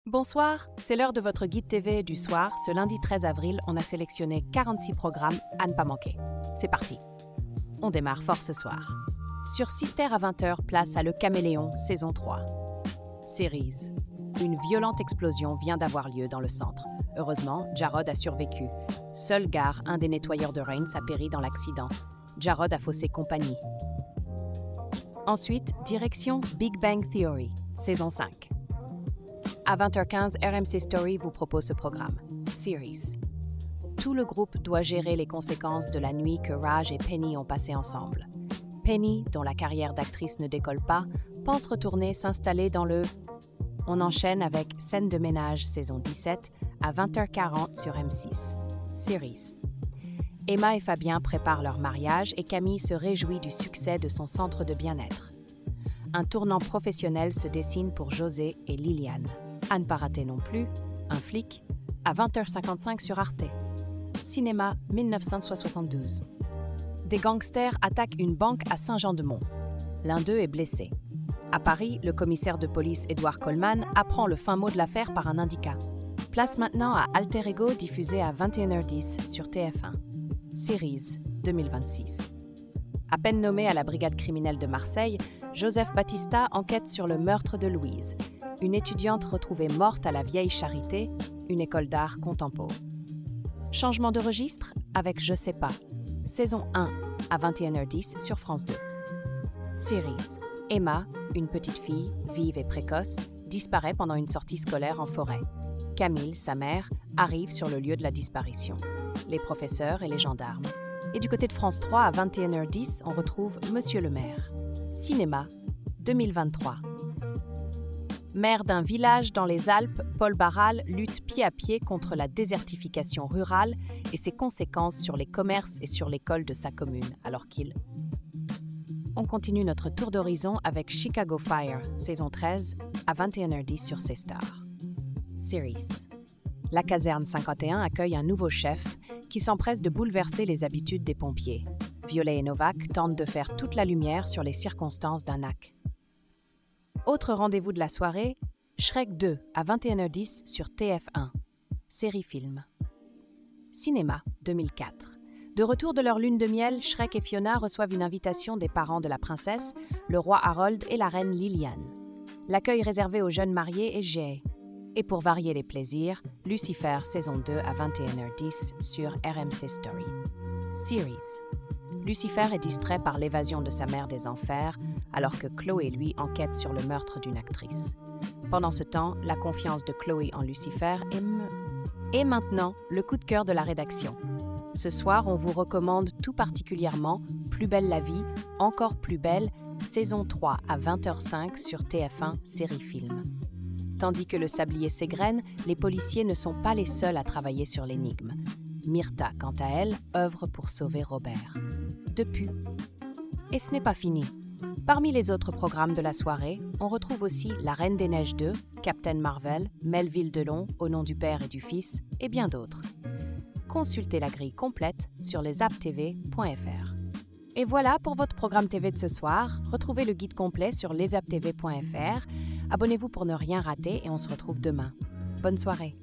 Bonsoir, c'est l'heure de votre guide TV du soir. Ce lundi 13 avril, on a sélectionné 46 programmes à ne pas manquer. C'est parti. On démarre fort ce soir. Sur Sister à 20h, place à Le Caméléon, saison 3. Series. Une violente explosion vient d'avoir lieu dans le centre. Heureusement, Jarod a survécu. Seul Gar, un des nettoyeurs de Reigns, a péri dans l'accident. Jarod a faussé compagnie. Ensuite, direction Big Bang Theory, saison 5. À 20h15, RMC Story vous propose ce programme, Series. Tout le groupe doit gérer les conséquences de la nuit que Raj et Penny ont passée ensemble. Penny, dont la carrière d'actrice ne décolle pas, pense retourner s'installer dans le... On enchaîne avec Scène de ménage, saison 17, à 20h40 sur M6. Series. Emma et Fabien préparent leur mariage et Camille se réjouit du succès de son centre de bien-être. Un tournant professionnel se dessine pour José et Liliane. À ne pas rater non plus, Un flic, à 20h55 sur Arte. Cinéma 1972. Des gangsters attaquent une banque à Saint-Jean-de-Mont. L'un d'eux est blessé. À Paris, le commissaire de police Édouard Coleman apprend le fin mot de l'affaire par un indicat. Place maintenant à Alter Ego, diffusé à 21h10 sur TF1. Series 2026. À peine nommé à la brigade criminelle de Marseille, Joseph Batista enquête sur le meurtre de Louise, une étudiante retrouvée morte à la Vieille Charité, une école d'art contemporain. Changement de registre avec Je sais pas, saison 1 à 21h10 sur France 2. Series. Emma, une petite fille, vive et précoce, disparaît pendant une sortie scolaire en forêt. Camille, sa mère, arrive sur le lieu de la disparition. Les professeurs et les gendarmes. Et du côté de France 3, à 21h10, on retrouve Monsieur le maire. Cinéma 2023. Maire d'un village dans les Alpes, Paul Barral lutte pied à pied contre la désertification rurale et ses conséquences sur les commerces et sur l'école de sa commune, alors qu'il... On continue notre tour d'horizon avec Chicago Fire, saison 13, à 21h10 sur C-Star. Series. La caserne 51 accueille un nouveau chef qui s'empresse de bouleverser les habitudes des pompiers. Violet et Novak tentent de faire toute la lumière sur les circonstances d'un acte. Autre rendez-vous de la soirée, Shrek 2 à 21h10 sur TF1. Série-film. Cinéma 2004. De retour de leur lune de miel, Shrek et Fiona reçoivent une invitation des parents de la princesse, le roi Harold et la reine Liliane. L'accueil réservé aux jeunes mariés est gai. Et pour varier les plaisirs, Lucifer saison 2 à 21h10 sur RMC Story. Series. Lucifer est distrait par l'évasion de sa mère des enfers, alors que Chloé, lui, enquête sur le meurtre d'une actrice. Pendant ce temps, la confiance de Chloé en Lucifer est maintenant le coup de cœur de la rédaction. Ce soir, on vous recommande tout particulièrement Plus belle la vie, encore plus belle, saison 3 à 20h05 sur TF1 Série-Film. Tandis que le sablier s'égrène, les policiers ne sont pas les seuls à travailler sur l'énigme. Myrtha, quant à elle, œuvre pour sauver Robert. Depuis. Et ce n'est pas fini. Parmi les autres programmes de la soirée, on retrouve aussi La Reine des Neiges 2, Captain Marvel, Melville Delon, Au nom du Père et du Fils, et bien d'autres. Consultez la grille complète sur lesaptv.fr. Et voilà pour votre programme TV de ce soir. Retrouvez le guide complet sur lesaptv.fr. Abonnez-vous pour ne rien rater et on se retrouve demain. Bonne soirée.